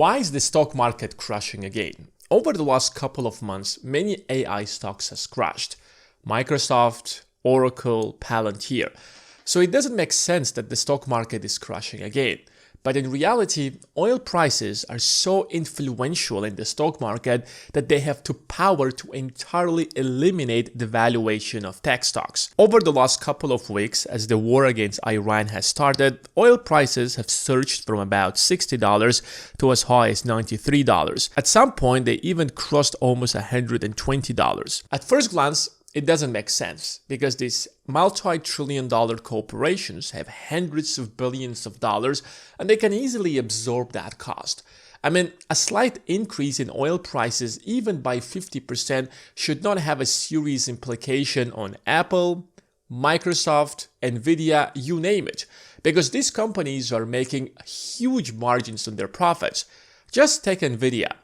Why is the stock market crashing again? Over the last couple of months, many AI stocks has crashed. Microsoft, Oracle, Palantir. So it doesn't make sense that the stock market is crashing again. But in reality, oil prices are so influential in the stock market that they have the power to entirely eliminate the valuation of tech stocks. Over the last couple of weeks, as the war against Iran has started, oil prices have surged from about $60 to as high as $93. At some point, they even crossed almost $120. At first glance, it doesn't make sense because these multi-trillion-dollar corporations have hundreds of billions of dollars and they can easily absorb that cost. I mean, a slight increase in oil prices, even by 50%, should not have a serious implication on Apple, Microsoft, Nvidia, you name it, because these companies are making huge margins on their profits. Just take Nvidia.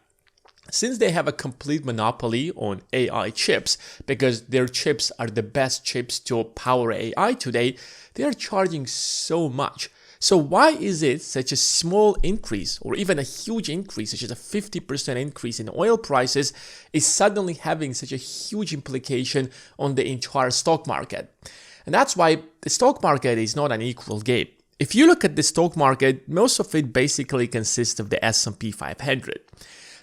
Since they have a complete monopoly on AI chips, because their chips are the best chips to power AI today, they are charging so much. So why is it such a small increase or even a huge increase, such as a 50% increase in oil prices, is suddenly having such a huge implication on the entire stock market? And that's why the stock market is not an equal game. If you look at the stock market, most of it basically consists of the S&P 500.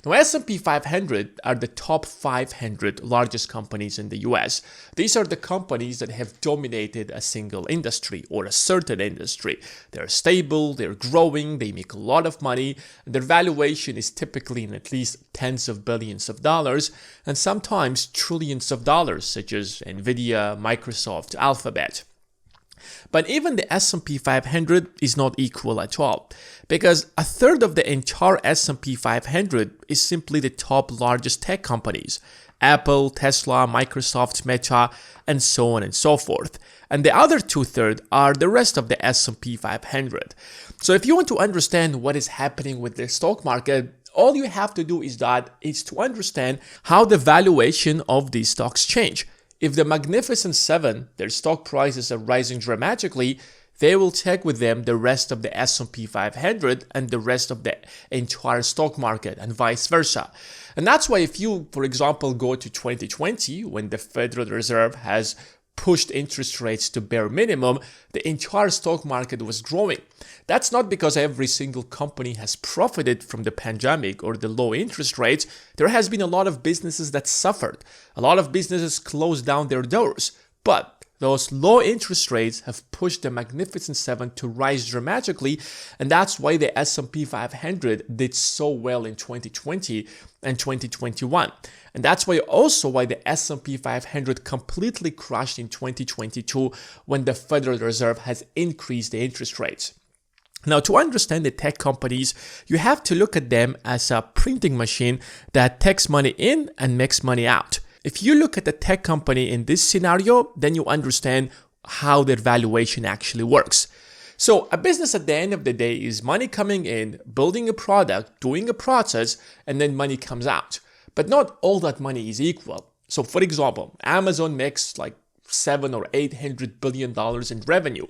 Now, S&P 500 are the top 500 largest companies in the US. These are the companies that have dominated a single industry or a certain industry. They're stable, they're growing, they make a lot of money, and their valuation is typically in at least tens of billions of dollars and sometimes trillions of dollars, such as Nvidia, Microsoft, Alphabet. But even the S&P 500 is not equal at all, because a third of the entire S&P 500 is simply the top largest tech companies: Apple, Tesla, Microsoft, Meta, and so on and so forth. And the other two-thirds are the rest of the S&P 500. So if you want to understand what is happening with the stock market, all you have to do is to understand how the valuation of these stocks change. If the Magnificent Seven, their stock prices are rising dramatically, they will take with them the rest of the S&P 500 and the rest of the entire stock market and vice versa. And that's why if you, for example, go to 2020, when the Federal Reserve has pushed interest rates to bare minimum, the entire stock market was growing. That's not because every single company has profited from the pandemic or the low interest rates. There has been a lot of businesses that suffered. A lot of businesses closed down their doors. But those low interest rates have pushed the Magnificent Seven to rise dramatically, and that's why the S&P 500 did so well in 2020 and 2021. And that's why the S&P 500 completely crashed in 2022 when the Federal Reserve has increased the interest rates. Now, to understand the tech companies, you have to look at them as a printing machine that takes money in and makes money out. If you look at the tech company in this scenario, then you understand how their valuation actually works. So a business at the end of the day is money coming in, building a product, doing a process, and then money comes out. But not all that money is equal. So for example, Amazon makes like $700 or $800 billion in revenue.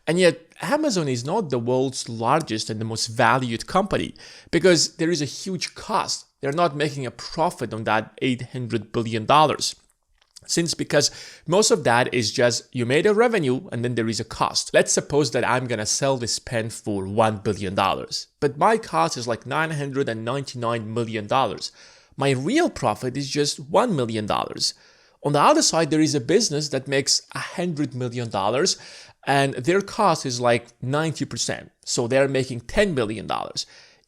And yet Amazon is not the world's largest and the most valued company because there is a huge cost. They're not making a profit on that $800 billion. Because most of that is just you made a revenue and then there is a cost. Let's suppose that I'm going to sell this pen for $1 billion, but my cost is like $999 million. My real profit is just $1 million. On the other side, there is a business that makes $100 million and their cost is like 90%. So they're making $10 million.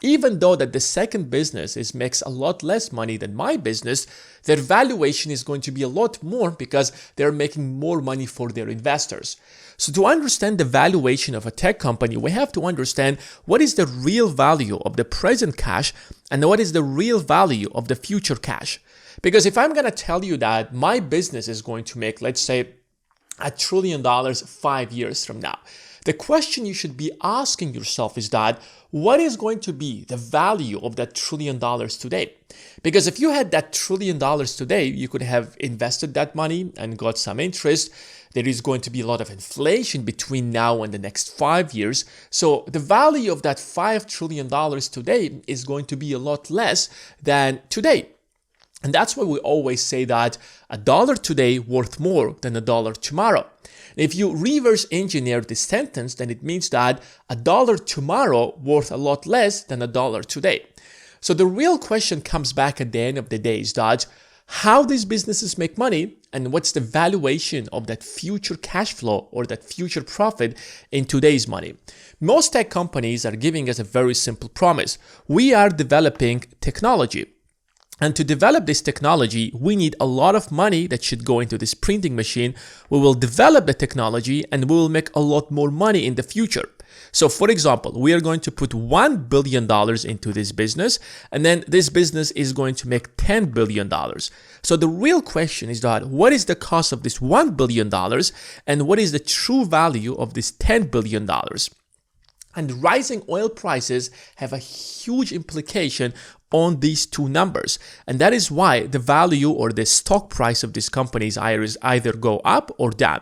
Even though that the second business makes a lot less money than my business, their valuation is going to be a lot more because they're making more money for their investors. So to understand the valuation of a tech company, we have to understand what is the real value of the present cash and what is the real value of the future cash. Because if I'm going to tell you that my business is going to make, let's say, $1 trillion 5 years from now, the question you should be asking yourself is that what is going to be the value of that $1 trillion today? Because if you had that $1 trillion today, you could have invested that money and got some interest. there is going to be a lot of inflation between now and the next 5 years. So the value of that $5 trillion today is going to be a lot less than today. And that's why we always say that a dollar today worth more than a dollar tomorrow. If you reverse engineer this sentence, then it means that a dollar tomorrow worth a lot less than a dollar today. So the real question comes back at the end of the day is that how these businesses make money and what's the valuation of that future cash flow or that future profit in today's money. Most tech companies are giving us a very simple promise. We are developing technology. And to develop this technology, we need a lot of money that should go into this printing machine. We will develop the technology and we will make a lot more money in the future. So for example, we are going to put $1 billion into this business, and then this business is going to make $10 billion. So the real question is that what is the cost of this $1 billion and what is the true value of this $10 billion? And rising oil prices have a huge implication on these two numbers. And that is why the value or the stock price of these companies either go up or down.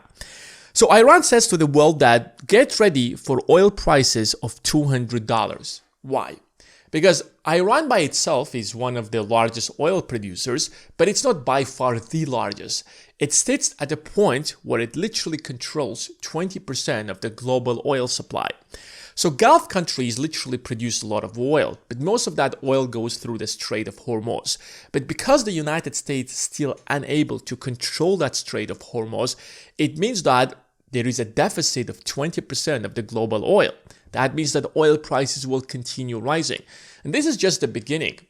So Iran says to the world that get ready for oil prices of $200. Why? Because Iran by itself is one of the largest oil producers, but it's not by far the largest. It sits at a point where it literally controls 20% of the global oil supply. So Gulf countries literally produce a lot of oil, but most of that oil goes through the Strait of Hormuz. But because the United States is still unable to control that Strait of Hormuz, it means that there is a deficit of 20% of the global oil. That means that oil prices will continue rising. And this is just the beginning.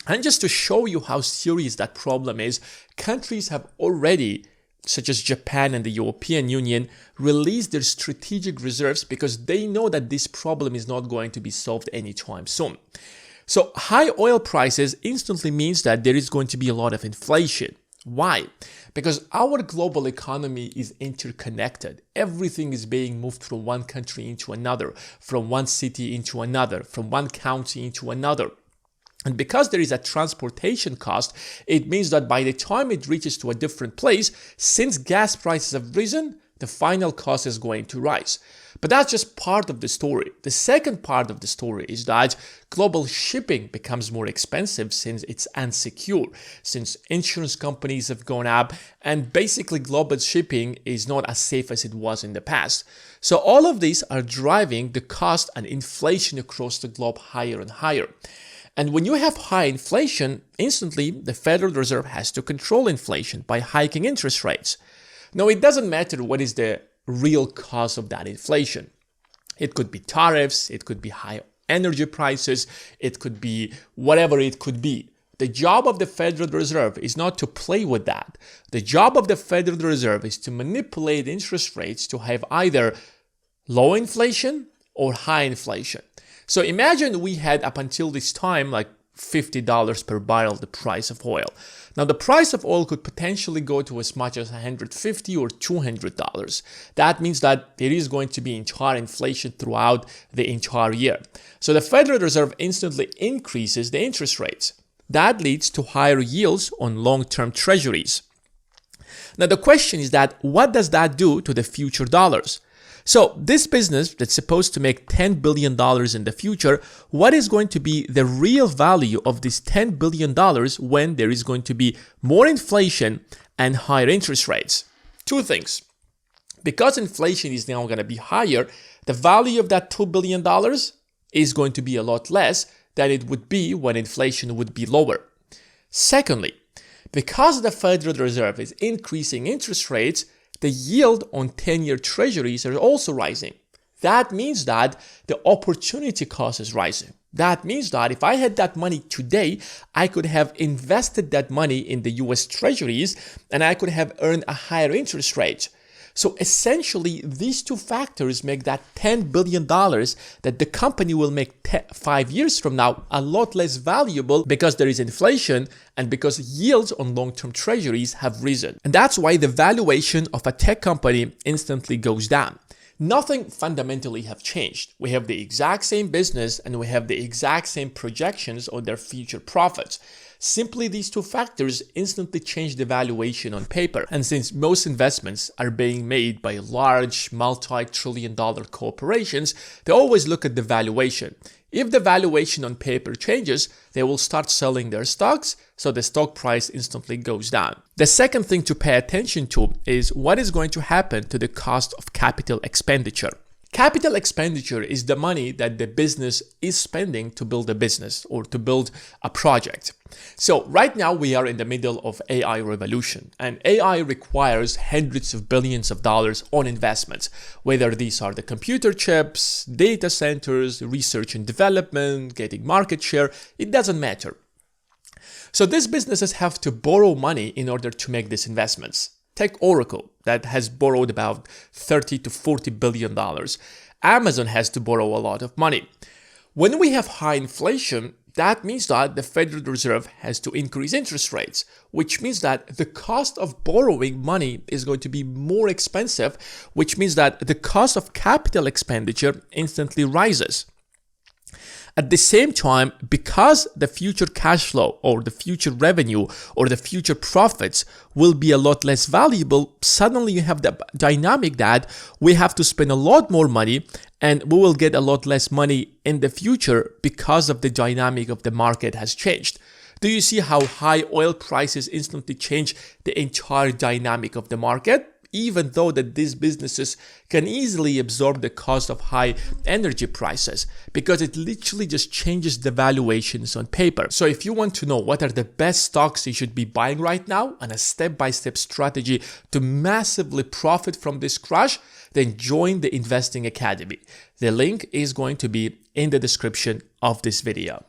And just to show you how serious that problem is, countries have already, such as Japan and the European Union, released their strategic reserves because they know that this problem is not going to be solved anytime soon. So high oil prices instantly means that there is going to be a lot of inflation. Why? Because our global economy is interconnected. Everything is being moved from one country into another, from one city into another, from one county into another. And because there is a transportation cost, it means that by the time it reaches to a different place, since gas prices have risen, the final cost is going to rise. But that's just part of the story. The second part of the story is that global shipping becomes more expensive since it's unsecure, since insurance companies have gone up, and basically global shipping is not as safe as it was in the past. So all of these are driving the cost and inflation across the globe higher and higher. And when you have high inflation, instantly the Federal Reserve has to control inflation by hiking interest rates. Now, it doesn't matter what is the real cause of that inflation. It could be tariffs, it could be high energy prices, it could be whatever it could be. The job of the Federal Reserve is not to play with that. The job of the Federal Reserve is to manipulate interest rates to have either low inflation or high inflation. So imagine we had up until this time like $50 per barrel the price of oil. Now the price of oil could potentially go to as much as $150 or $200. That means that there is going to be entire inflation throughout the entire year. So the Federal Reserve instantly increases the interest rates. That leads to higher yields on long-term treasuries. Now the question is that what does that do to the future dollars? So this business that's supposed to make $10 billion in the future, what is going to be the real value of this $10 billion when there is going to be more inflation and higher interest rates? Two things. Because inflation is now going to be higher, the value of that $2 billion is going to be a lot less than it would be when inflation would be lower. Secondly, because the Federal Reserve is increasing interest rates, the yield on 10-year treasuries are also rising. That means that the opportunity cost is rising. That means that if I had that money today, I could have invested that money in the US treasuries and I could have earned a higher interest rate. So essentially, these two factors make that $10 billion that the company will make 5 years from now a lot less valuable because there is inflation and because yields on long-term treasuries have risen. And that's why the valuation of a tech company instantly goes down. Nothing fundamentally have changed. We have the exact same business and we have the exact same projections on their future profits. Simply these two factors instantly change the valuation on paper. And since most investments are being made by large multi-trillion-dollar corporations, they always look at the valuation. If the valuation on paper changes, they will start selling their stocks, so the stock price instantly goes down. The second thing to pay attention to is what is going to happen to the cost of capital expenditure. Capital expenditure is the money that the business is spending to build a business or to build a project. So right now we are in the middle of AI revolution, and AI requires hundreds of billions of dollars on investments, whether these are the computer chips, data centers, research and development, getting market share, it doesn't matter. So these businesses have to borrow money in order to make these investments. Take Oracle, that has borrowed about $30 to $40 billion. Amazon has to borrow a lot of money. When we have high inflation, that means that the Federal Reserve has to increase interest rates, which means that the cost of borrowing money is going to be more expensive, which means that the cost of capital expenditure instantly rises. At the same time, because the future cash flow or the future revenue or the future profits will be a lot less valuable, suddenly you have the dynamic that we have to spend a lot more money and we will get a lot less money in the future because of the dynamic of the market has changed. Do you see how high oil prices instantly change the entire dynamic of the market? Even though that these businesses can easily absorb the cost of high energy prices, because it literally just changes the valuations on paper. So if you want to know what are the best stocks you should be buying right now and a step-by-step strategy to massively profit from this crash, then join the Investing Academy. The link is going to be in the description of this video.